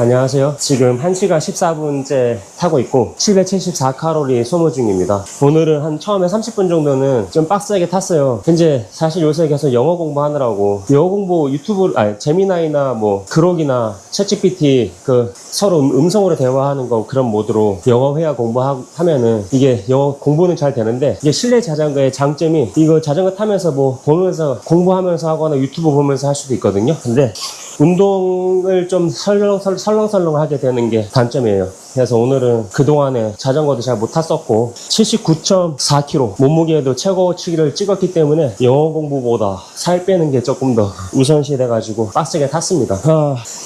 안녕하세요. 지금 1시간 14분째 타고 있고 774칼로리 소모 중입니다. 오늘은 한 처음에 30분 정도는 좀 빡세게 탔어요. 근데 사실 요새 계속 영어 공부하느라고 영어 공부 유튜브 제미나이나 뭐 그록이나 챗GPT 서로 음성으로 대화하는 거 그런 모드로 영어 회화 공부하면은 이게 영어 공부는 잘 되는데 이게 실내 자전거의 장점이 이거 자전거 타면서 뭐 보면서 공부하면서 하거나 유튜브 보면서 할 수도 있거든요. 근데 운동을 좀 설렁설렁 하게 되는 게 단점이에요. 그래서 오늘은 그동안에 자전거도 잘 못 탔었고 79.4kg 몸무게도 최고치기를 찍었기 때문에 영어 공부보다 살 빼는 게 조금 더 우선시 돼가지고 빡세게 탔습니다.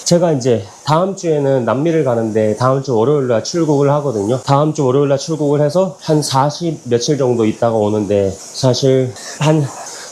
제가 이제 다음 주에는 남미를 가는데 다음 주 월요일날 출국을 하거든요. 다음 주 월요일날 출국을 해서 한 40 며칠 정도 있다가 오는데 사실 한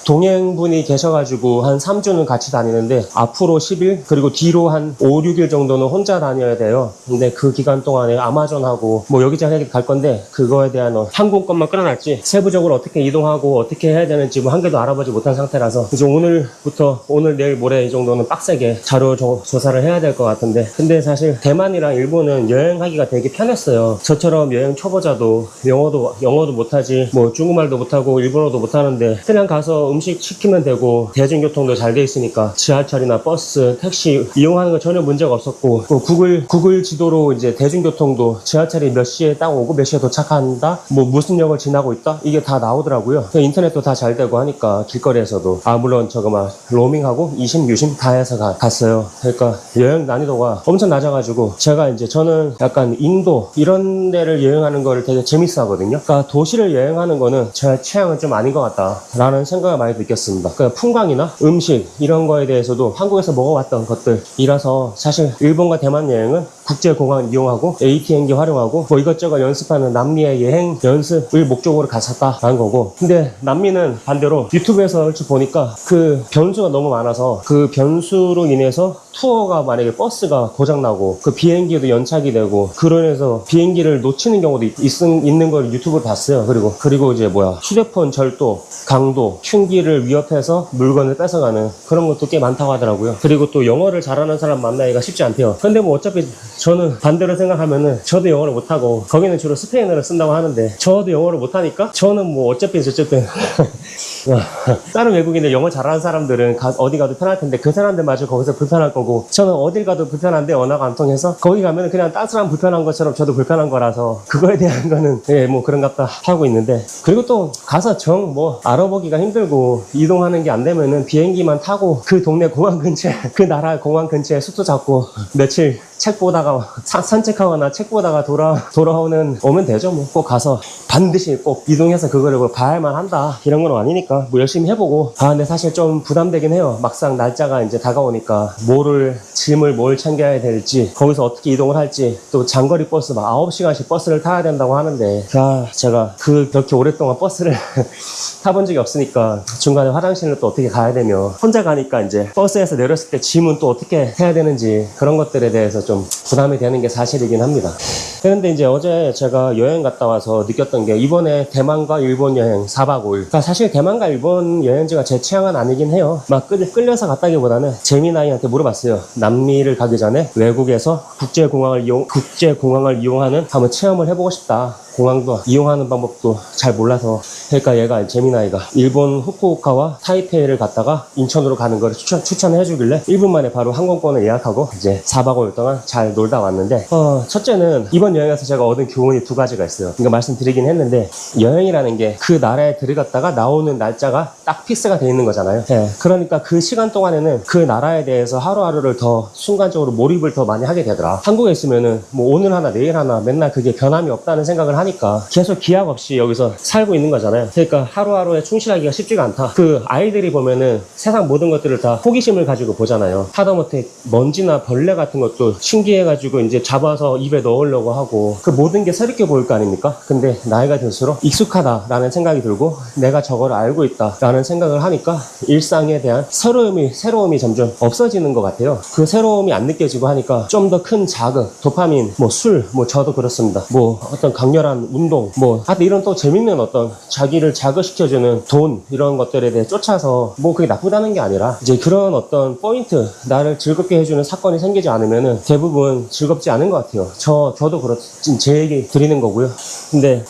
동행분이 계셔가지고 한 3주는 같이 다니는데 앞으로 10일 그리고 뒤로 한 5, 6일 정도는 혼자 다녀야 돼요. 근데 그 기간 동안에 아마존하고 뭐 여기저기 갈 건데 그거에 대한 항공권만 끊어놨지 세부적으로 어떻게 이동하고 어떻게 해야 되는지 뭐 한 개도 알아보지 못한 상태라서 이제 오늘부터 오늘 내일 모레 이 정도는 빡세게 자료 조사를 해야 될 것 같은데 근데 사실 대만이랑 일본은 여행하기가 되게 편했어요. 저처럼 여행 초보자도 영어도 못하지 뭐 중국말도 못하고 일본어도 못하는데 그냥 가서 음식 시키면 되고 대중교통도 잘 돼 있으니까 지하철이나 버스, 택시 이용하는 거 전혀 문제가 없었고 구글 지도로 이제 대중교통도 지하철이 몇 시에 딱 오고 몇 시에 도착한다 뭐 무슨 역을 지나고 있다 이게 다 나오더라고요. 인터넷도 다 잘 되고 하니까 길거리에서도 물론 저거 막 로밍하고 이심 유심 다 해서 갔어요. 그러니까 여행 난이도가 엄청 낮아가지고 저는 약간 인도 이런 데를 여행하는 거를 되게 재밌어 하거든요. 그러니까 도시를 여행하는 거는 제 취향은 좀 아닌 것 같다 라는 생각을 많이 느꼈습니다. 그러니까 풍광이나 음식 이런 거에 대해서도 한국에서 먹어봤던 것들이라서 사실 일본과 대만 여행은 국제공항 이용하고 ATM기 활용하고 뭐 이것저것 연습하는 남미의 여행 연습을 목적으로 갔었다라는 거고 근데 남미는 반대로 유튜브에서 보니까 그 변수가 너무 많아서 그 변수로 인해서 투어가 만약에 버스가 고장나고 그 비행기도 연착이 되고 그로 인해서 비행기를 놓치는 경우도 있는 걸 유튜브로 봤어요. 그리고 이제 휴대폰 절도, 강도, 흉기를 위협해서 물건을 뺏어가는 그런 것도 꽤 많다고 하더라고요. 그리고 또 영어를 잘하는 사람 만나기가 쉽지 않대요. 근데 뭐 어차피 저는 반대로 생각하면은 저도 영어를 못하고 거기는 주로 스페인어를 쓴다고 하는데 저도 영어를 못하니까 저는 뭐 어쨌든 다른 외국인들 영어 잘하는 사람들은 어디 가도 편할 텐데 그 사람들마저 거기서 불편할 거고 저는 어딜 가도 불편한데 언어가 안 통해서 거기 가면 그냥 다른 사람 불편한 것처럼 저도 불편한 거라서 그거에 대한 거는 뭐 그런갑다 하고 있는데 그리고 또 가서 알아보기가 힘들고 이동하는 게 안 되면은 비행기만 타고 그 동네 공항 근처에 그 나라 공항 근처에 숙소 잡고 며칠 책 보다가 산책하거나 책 보다가 오면 되죠. 뭐 꼭 가서 반드시 꼭 이동해서 그거를 봐야만 한다 이런 건 아니니까 뭐 열심히 해보고 근데 사실 좀 부담되긴 해요. 막상 날짜가 이제 다가오니까 짐을 뭘 챙겨야 될지 거기서 어떻게 이동을 할지 또 장거리 버스 9시간씩 버스를 타야 된다고 하는데 제가 그렇게 오랫동안 버스를 타본 적이 없으니까 중간에 화장실을 또 어떻게 가야 되며 혼자 가니까 이제 버스에서 내렸을 때 짐은 또 어떻게 해야 되는지 그런 것들에 대해서 좀 부담이 되는 게 사실이긴 합니다. 그런데 이제 어제 제가 여행 갔다 와서 느꼈던 게 이번에 대만과 일본 여행 4박 5일 그러니까 사실 대만과 일본 여행지가 제 취향은 아니긴 해요. 끌려서 갔다기보다는 재미나이한테 물어봤어요. 남미를 가기 전에 외국에서 국제공항을 이용하는 한번 체험을 해보고 싶다. 공항도 이용하는 방법도 잘 몰라서 그러니까 재미나이가 일본 후쿠오카와 타이페이를 갔다가 인천으로 가는 걸 추천해 주길래 1분 만에 바로 항공권을 예약하고 이제 4박 5일 동안 잘 놀다 왔는데 첫째는 이번 여행에서 제가 얻은 교훈이 두 가지가 있어요. 이거 말씀드리긴 했는데 여행이라는 게 그 나라에 들어갔다가 나오는 날짜가 딱 픽스가 돼 있는 거잖아요. 그러니까 그 시간 동안에는 그 나라에 대해서 하루하루를 더 순간적으로 몰입을 더 많이 하게 되더라. 한국에 있으면은 뭐 오늘 하나 내일 하나 맨날 그게 변함이 없다는 생각을 하니까 계속 기약 없이 여기서 살고 있는 거잖아요. 그러니까 하루하루에 충실하기가 쉽지가 않다. 그 아이들이 보면은 세상 모든 것들을 다 호기심을 가지고 보잖아요. 하다못해 먼지나 벌레 같은 것도 신기해가지고 이제 잡아서 입에 넣으려고 하고 그 모든 게 새롭게 보일 거 아닙니까? 근데 나이가 들수록 익숙하다라는 생각이 들고 내가 저걸 알고 있다라는 생각을 하니까 일상에 대한 새로움이 점점 없어지는 것 같아요. 그 새로움이 안 느껴지고 하니까 좀 더 큰 자극, 도파민, 술, 저도 그렇습니다. 어떤 강렬한 시간, 운동, 뭐 하여튼 이런 또 재밌는 어떤 자기를 자극시켜주는 돈 이런 것들에 대해 쫓아서 뭐 그게 나쁘다는 게 아니라 이제 그런 어떤 포인트, 나를 즐겁게 해주는 사건이 생기지 않으면은 대부분 즐겁지 않은 것 같아요. 저도 그렇지, 제 얘기 드리는 거고요. 근데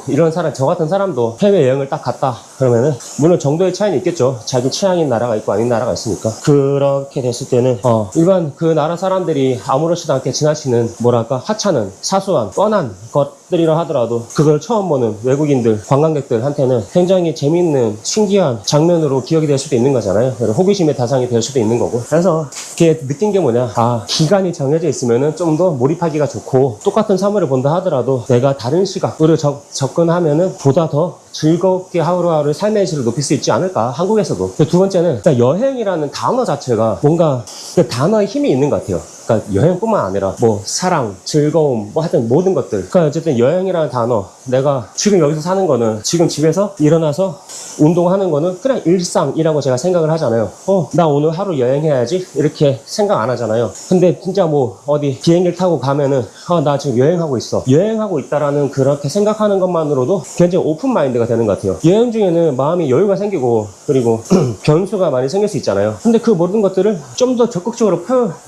이런 사람, 저 같은 사람도 해외여행을 딱 갔다 그러면은 물론 정도의 차이는 있겠죠. 자기 취향인 나라가 있고 아닌 나라가 있으니까. 그렇게 됐을 때는 일반 그 나라 사람들이 아무렇지도 않게 지나치는 뭐랄까 하찮은 사소한 뻔한 것들이라 하더라도 그걸 처음 보는 외국인들, 관광객들한테는 굉장히 재미있는 신기한 장면으로 기억이 될 수도 있는 거잖아요. 호기심의 대상이 될 수도 있는 거고. 그래서 이렇게 느낀 게 뭐냐, 기간이 정해져 있으면은 좀 더 몰입하기가 좋고, 똑같은 사물을 본다 하더라도 내가 다른 시각으로 접근하면은 보다 더 즐겁게 하루하루 삶의 질을 높일 수 있지 않을까, 한국에서도. 두 번째는 일단 여행이라는 단어 자체가 뭔가 그 단어에 힘이 있는 것 같아요. 그러니까 여행뿐만 아니라 뭐 사랑, 즐거움, 뭐 하여튼 모든 것들. 그러니까 어쨌든 여행이라는 단어, 내가 지금 여기서 사는 거는, 지금 집에서 일어나서 운동하는 거는 그냥 일상이라고 제가 생각을 하잖아요. 나 오늘 하루 여행해야지 이렇게 생각 안 하잖아요. 근데 진짜 뭐 어디 비행기를 타고 가면은 나 지금 여행하고 있어, 여행하고 있다라는 그렇게 생각하는 것만으로도 굉장히 오픈 마인드가 되는 것 같아요. 여행 중에는 마음이 여유가 생기고, 그리고 변수가 많이 생길 수 있잖아요. 근데 그 모든 것들을 좀 더 적극적으로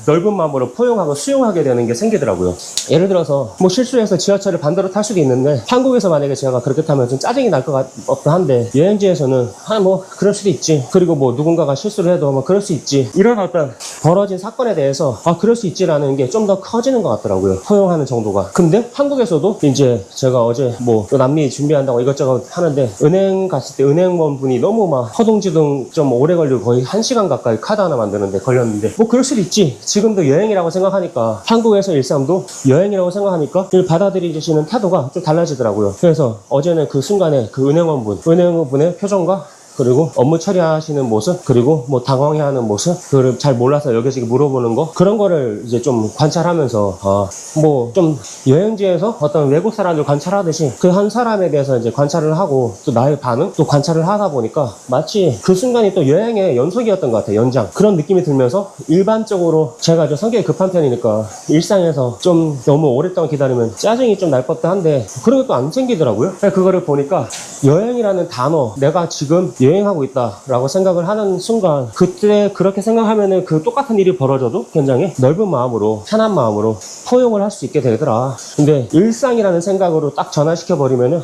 넓은 마음으로 포용하고 수용하게 되는 게 생기더라고요. 예를 들어서 뭐 실수해서 지하철을 반대로 탈 수도 있는데, 한국에서 만약에 제가 그렇게 타면 좀 짜증이 날 것 같긴 한데, 여행지에서는 뭐 그럴 수도 있지, 그리고 뭐 누군가가 실수를 해도 뭐 그럴 수 있지, 이런 어떤 벌어진 사건에 대해서 그럴 수 있지라는 게 좀 더 커지는 것 같더라고요, 포용하는 정도가. 근데 한국에서도 이제 제가 어제 뭐 남미 준비한다고 이것저것 하는데, 은행 갔을 때 은행원 분이 너무 막 허둥지둥 좀 오래 걸리고 거의 1시간 가까이 카드 하나 만드는데 걸렸는데, 뭐 그럴 수도 있지, 지금도 여행이라고 생각하니까, 한국에서 일상도 여행이라고 생각하니까 받아들이시는 태도가 좀 달라지더라고요. 그래서 어제는 그 순간에 그 은행원분의 표정과, 그리고 업무 처리하시는 모습, 그리고 뭐 당황해하는 모습, 그걸 잘 몰라서 여기저기 물어보는 거, 그런 거를 이제 좀 관찰하면서 뭐 좀 여행지에서 어떤 외국 사람들 관찰하듯이 그 한 사람에 대해서 이제 관찰을 하고, 또 나의 반응 또 관찰을 하다 보니까 마치 그 순간이 또 여행의 연속이었던 것 같아요. 연장, 그런 느낌이 들면서, 일반적으로 제가 좀 성격이 급한 편이니까 일상에서 좀 너무 오랫동안 기다리면 짜증이 좀 날 법도 한데, 그런 것도 안 생기더라고요. 그거를 보니까 여행이라는 단어, 내가 지금 여행하고 있다라고 생각을 하는 순간, 그때 그렇게 생각하면은 그 똑같은 일이 벌어져도 굉장히 넓은 마음으로, 편한 마음으로 포용을 할 수 있게 되더라. 근데 일상이라는 생각으로 딱 전환시켜버리면은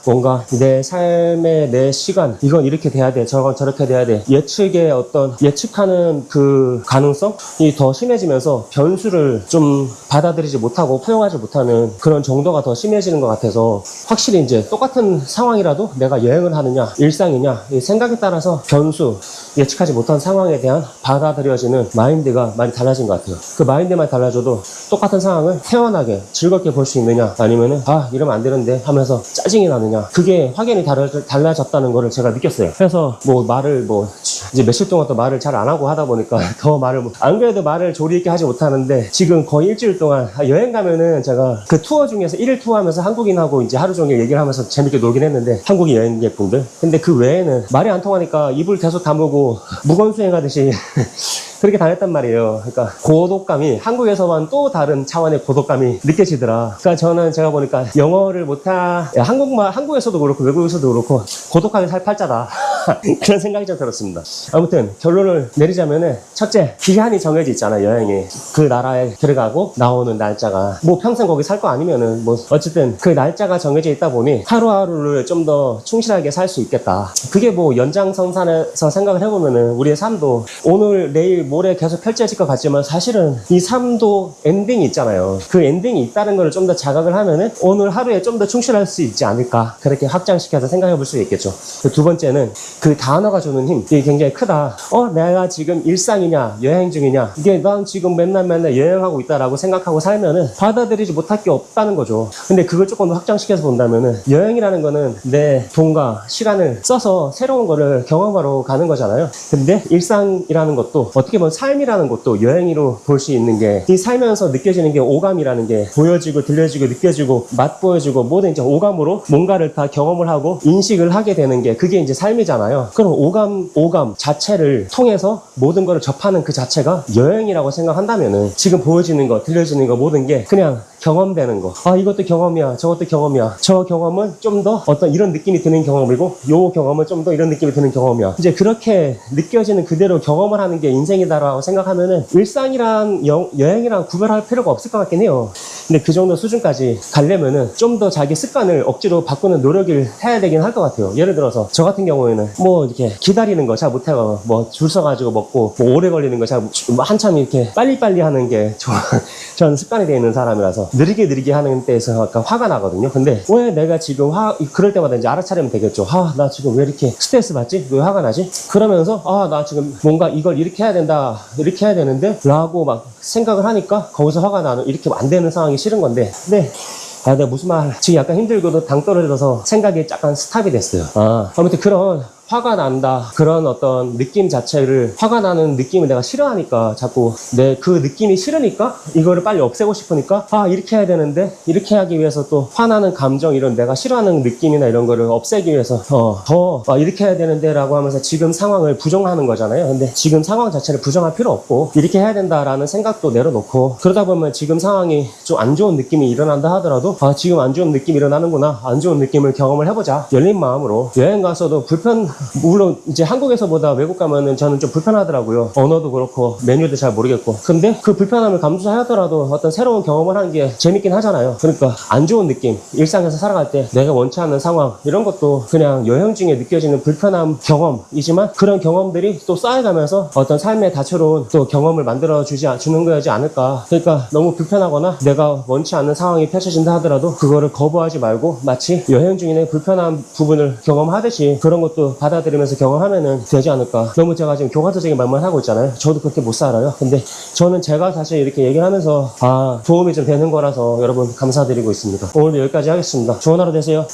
뭔가 내 삶의 내 시간, 이건 이렇게 돼야 돼, 저건 저렇게 돼야 돼, 예측의 어떤 예측하는 그 가능성이 더 심해지면서 변수를 좀 받아들이지 못하고 포용하지 못하는 그런 정도가 더 심해지는 것 같아서, 확실히 이제 똑같은 상황이라도 내가 여행을 하느냐 일상이냐, 이 생각에 따라서 변수, 예측하지 못한 상황에 대한 받아들여지는 마인드가 많이 달라진 것 같아요. 그 마인드만 달라져도 똑같은 상황을 태연하게 즐겁게 볼 수 있느냐, 아니면은 이러면 안 되는데 하면서 짜증이 나느냐, 그게 확연히 달라졌다는 거를 제가 느꼈어요. 그래서 뭐 말을 이제 며칠 동안 또 말을 잘 안 하고 하다 보니까 더 말을 안 그래도 말을 조리 있게 하지 못하는데, 지금 거의 일주일 동안 여행 가면은 제가 그 투어 중에서 1일 투어하면서 한국인하고 이제 하루 종일 얘기를 하면서 재밌게 놀긴 했는데, 한국인 여행객분들. 근데 그 외에는 말이 안 통하니까 입을 계속 다물고 무건수행하듯이 그렇게 다녔단 말이에요. 그러니까 고독감이, 한국에서만 또 다른 차원의 고독감이 느껴지더라. 그러니까 저는, 제가 보니까 영어를 한국에서도 그렇고 외국에서도 그렇고 고독하게 살 팔자다. 그런 생각이 좀 들었습니다. 아무튼 결론을 내리자면은, 첫째, 기한이 정해져 있잖아, 여행이. 그 나라에 들어가고 나오는 날짜가. 뭐 평생 거기 살 거 아니면은 뭐 어쨌든 그 날짜가 정해져 있다 보니 하루하루를 좀 더 충실하게 살 수 있겠다. 그게 뭐 연장선상에서 생각을 해보면은 우리의 삶도 오늘 내일 모레 계속 펼쳐질 것 같지만, 사실은 이 삶도 엔딩이 있잖아요. 그 엔딩이 있다는 걸 좀 더 자각을 하면은 오늘 하루에 좀 더 충실할 수 있지 않을까, 그렇게 확장시켜서 생각해 볼 수 있겠죠. 두 번째는 그 단어가 주는 힘, 이게 굉장히 크다. 내가 지금 일상이냐 여행 중이냐, 이게 난 지금 맨날 여행하고 있다라고 생각하고 살면은 받아들이지 못할 게 없다는 거죠. 근데 그걸 조금 더 확장시켜서 본다면은, 여행이라는 거는 내 돈과 시간을 써서 새로운 거를 경험하러 가는 거잖아요. 근데 일상이라는 것도, 어떻게 보면 삶이라는 것도 여행으로 볼 수 있는 게, 이 살면서 느껴지는 게 오감이라는 게, 보여지고 들려지고 느껴지고 맛보여지고 모든 이제 오감으로 뭔가를 다 경험을 하고 인식을 하게 되는 게, 그게 이제 삶이잖아요. 그럼 오감 자체를 통해서 모든 거를 접하는 그 자체가 여행이라고 생각한다면은, 지금 보여지는 거 들려지는 거 모든 게 그냥 경험되는 거. 아, 이것도 경험이야. 저것도 경험이야. 저 경험은 좀 더 어떤 이런 느낌이 드는 경험이고, 요 경험은 좀 더 이런 느낌이 드는 경험이야. 이제 그렇게 느껴지는 그대로 경험을 하는 게 인생이다라고 생각하면은 일상이랑 여행이랑 구별할 필요가 없을 것 같긴 해요. 근데 그 정도 수준까지 가려면은 좀 더 자기 습관을 억지로 바꾸는 노력을 해야 되긴 할 것 같아요. 예를 들어서 저 같은 경우에는 뭐 이렇게 기다리는 거 잘 못하고 뭐 줄 서가지고 먹고 뭐 오래 걸리는 거 잘 한참 이렇게 빨리빨리 하는 게 저는 습관이 되어 있는 사람이라서 느리게 하는 때에서 약간 화가 나거든요. 근데 왜 내가 지금 그럴 때마다 이제 알아차리면 되겠죠. 나 지금 왜 이렇게 스트레스 받지? 왜 화가 나지? 그러면서 나 지금 뭔가 이걸 이렇게 해야 된다, 이렇게 해야 되는데 라고 막 생각을 하니까 거기서 화가 나는, 이렇게 안 되는 상황이 싫은 건데, 근데 내가 무슨 말, 지금 약간 힘들고도 당 떨어져서 생각이 약간 스탑이 됐어요. 아무튼 그런 화가 난다, 그런 어떤 느낌 자체를, 화가 나는 느낌을 내가 싫어하니까, 자꾸 그 느낌이 싫으니까 이거를 빨리 없애고 싶으니까 이렇게 해야 되는데, 이렇게 하기 위해서 또 화나는 감정, 이런 내가 싫어하는 느낌이나 이런 거를 없애기 위해서 더 이렇게 해야 되는데 라고 하면서 지금 상황을 부정하는 거잖아요. 근데 지금 상황 자체를 부정할 필요 없고, 이렇게 해야 된다라는 생각도 내려놓고, 그러다 보면 지금 상황이 좀 안 좋은 느낌이 일어난다 하더라도 지금 안 좋은 느낌이 일어나는구나, 안 좋은 느낌을 경험을 해보자, 열린 마음으로. 여행 가서도 물론 이제 한국에서보다 외국 가면은 저는 좀 불편하더라고요. 언어도 그렇고 메뉴도 잘 모르겠고. 근데 그 불편함을 감수하더라도 어떤 새로운 경험을 하는 게 재밌긴 하잖아요. 그러니까 안 좋은 느낌, 일상에서 살아갈 때 내가 원치 않는 상황, 이런 것도 그냥 여행 중에 느껴지는 불편함 경험이지만, 그런 경험들이 또 쌓여가면서 어떤 삶의 다채로운 또 경험을 주는 거지 않을까. 그러니까 너무 불편하거나 내가 원치 않는 상황이 펼쳐진다 하더라도 그거를 거부하지 말고, 마치 여행 중에는 불편한 부분을 경험하듯이 그런 것도 받아들이면서 경험하면은 되지 않을까. 너무 제가 지금 교과서적인 말만 하고 있잖아요. 저도 그렇게 못 살아요. 근데 저는 제가 사실 이렇게 얘기를 하면서 도움이 좀 되는 거라서 여러분 감사드리고 있습니다. 오늘도 여기까지 하겠습니다. 좋은 하루 되세요.